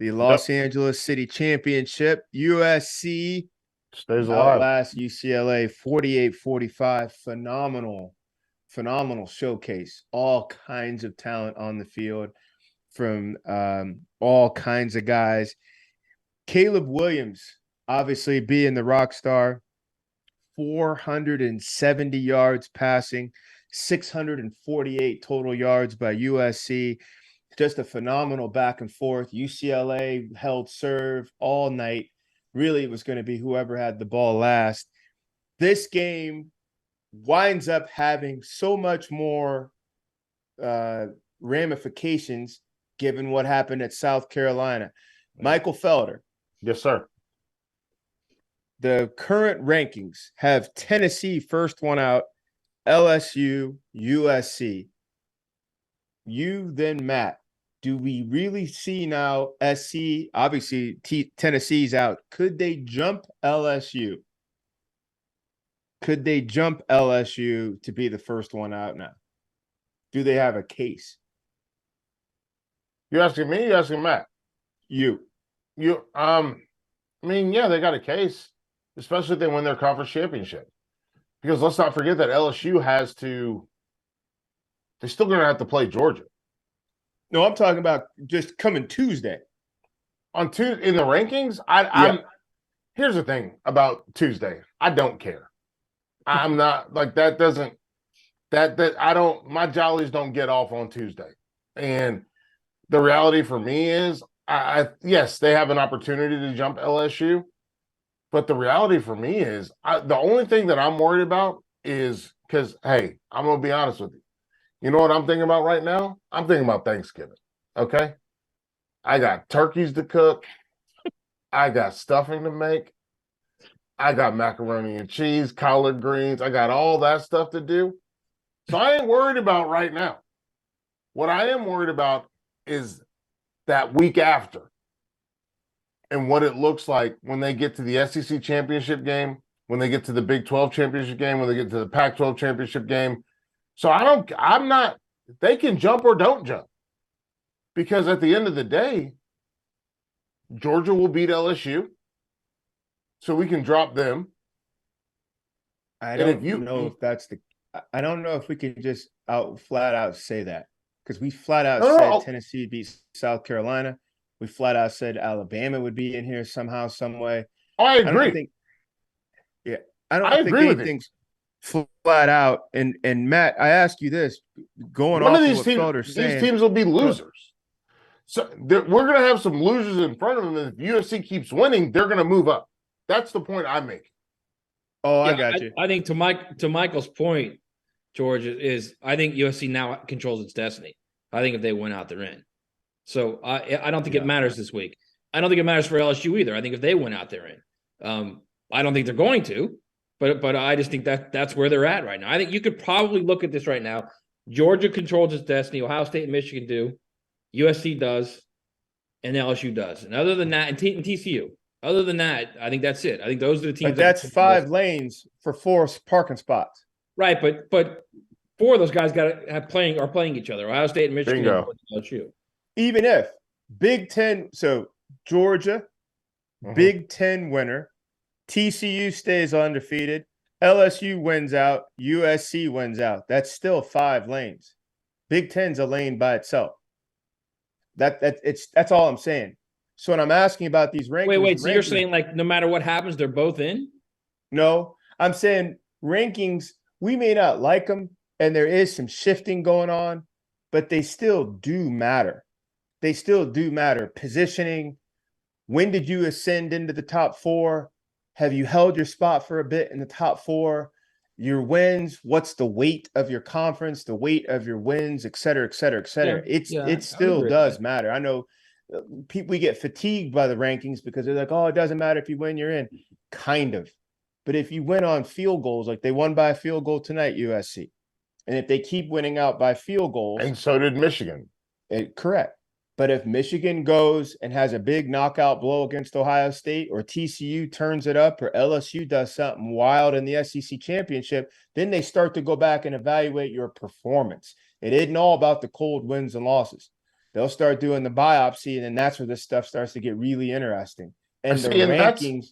The Yep. Los Angeles City Championship. USC Stays alive. outlast UCLA 48-45. Phenomenal showcase. All kinds of talent on the field from all kinds of guys. Caleb Williams, obviously being the rock star, 470 yards passing, 648 total yards by USC. Just a phenomenal back and forth. UCLA held serve all night. Really, it was going to be whoever had the ball last. This game winds up having so much more ramifications given what happened at South Carolina. Michael Felder. Yes, sir. The current rankings have Tennessee first one out, LSU, USC. You then, Matt, do we really see now SC? Obviously, Tennessee's out. Could they jump LSU? Could they jump LSU to be the first one out now? Do they have a case? You asking me? You asking Matt? You. I mean, yeah, they got a case, especially if they win their conference championship. Because let's not forget that LSU has to. They're still going to have to play Georgia. No, I'm talking about just coming Tuesday. On Tuesday in the rankings, here's the thing about Tuesday. I don't care. I'm not like that. Doesn't that I don't. My jollies don't get off on Tuesday. And the reality for me is, yes, they have an opportunity to jump LSU, but the reality for me is, the only thing that I'm worried about is because, hey, I'm gonna be honest with you. You know what I'm thinking about right now? I'm thinking about Thanksgiving. Okay, I got turkeys to cook. I got stuffing to make. I got macaroni and cheese, collard greens. I got all that stuff to do. So I ain't worried about right now. What I am worried about is that week after and what it looks like when they get to the SEC championship game, when they get to the Big 12 championship game, when they get to the Pac-12 championship game. So I'm not, they can jump or don't jump. Because at the end of the day, Georgia will beat LSU. So we can drop them. I don't know if we can just flat out say that. Because we flat out said Tennessee beat South Carolina. We flat out said Alabama would be in here somehow, some way. Oh, I agree. I don't think anything's flat out. And Matt, I ask you this, going off of what Felder's saying. These teams will be losers. So we're going to have some losers in front of them. And if USC keeps winning, they're going to move up. That's the point I make. Oh, I got you. I think to Michael's point, George, is I think USC now controls its destiny. I think if they win out, they're in. So I don't think it matters this week. I don't think it matters for LSU either. I think if they win out, they're in. I don't think they're going to, but I just think that's where they're at right now. I think you could probably look at this right now. Georgia controls its destiny. Ohio State and Michigan do. USC does, and LSU does. And other than that, and TCU. Other than that, I think that's it. I think those are the teams. But that's 5 lanes for 4 parking spots. Right, but 4 of those guys are playing each other. Ohio State and Michigan and LSU. Even if Big Ten, so Georgia, Big Ten winner, TCU stays undefeated, LSU wins out, USC wins out. That's still 5 lanes. Big Ten's a lane by itself. That's all I'm saying. So when I'm asking about these rankings, wait. So you're saying like no matter what happens, they're both in? No, I'm saying rankings. We may not like them, and there is some shifting going on, but they still do matter. They still do matter. Positioning. When did you ascend into the top 4? Have you held your spot for a bit in the top 4? Your wins. What's the weight of your conference? The weight of your wins, et cetera, et cetera, et cetera. It still does matter. I know. We get fatigued by the rankings because they're like, oh, it doesn't matter if you win, you're in. Kind of. But if you win on field goals, like they won by a field goal tonight, USC. And if they keep winning out by field goals. And so did Michigan. Correct. But if Michigan goes and has a big knockout blow against Ohio State, or TCU turns it up, or LSU does something wild in the SEC championship, then they start to go back and evaluate your performance. It isn't all about the cold wins and losses. they'll start doing the biopsy, and then that's where this stuff starts to get really interesting. And the see, and rankings.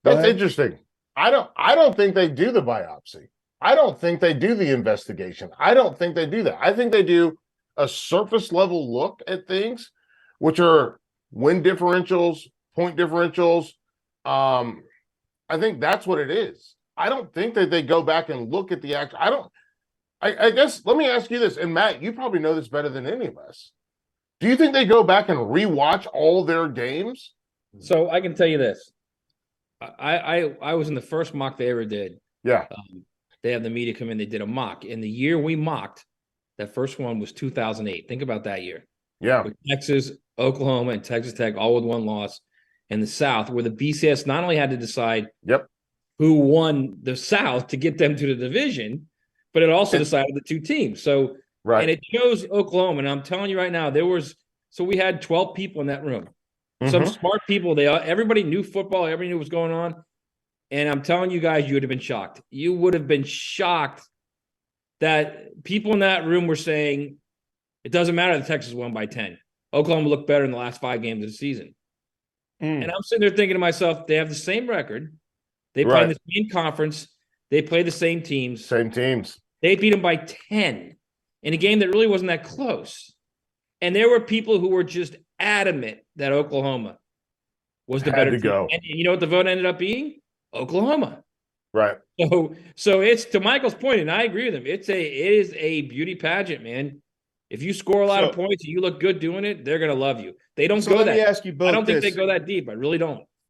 That's interesting. I don't think they do the biopsy. I don't think they do the investigation. I don't think they do that. I think they do a surface level look at things, which are win differentials, point differentials. I think that's what it is. I don't think that they go back and look at the actual. I guess let me ask you this, and Matt, you probably know this better than any of us. Do you think they go back and rewatch all their games? So I can tell you this. I was in the first mock they ever did. Yeah. They have the media come in, they did a mock. In the year we mocked, that first one was 2008. Think about that year. Yeah. With Texas, Oklahoma, and Texas Tech all with one loss. In the South, where the BCS not only had to decide who won the South to get them to the division, but it also decided the two teams. So, and it chose Oklahoma. And I'm telling you right now, we had 12 people in that room. Some smart people. Everybody knew football. Everybody knew what was going on. And I'm telling you guys, you would have been shocked. You would have been shocked that people in that room were saying, it doesn't matter that Texas won by 10. Oklahoma looked better in the last 5 games of the season. And I'm sitting there thinking to myself, they have the same record. They play in the same conference. They play the same teams. Same teams. They beat them by 10 in a game that really wasn't that close. And there were people who were just adamant that Oklahoma was the better team. Go. And you know what the vote ended up being? Oklahoma. Right. So it's, to Michael's point, and I agree with him, it is a beauty pageant, man. If you score a lot of points and you look good doing it, they're going to love you. They don't go let that. me ask you both I don't think they go that deep. I really don't.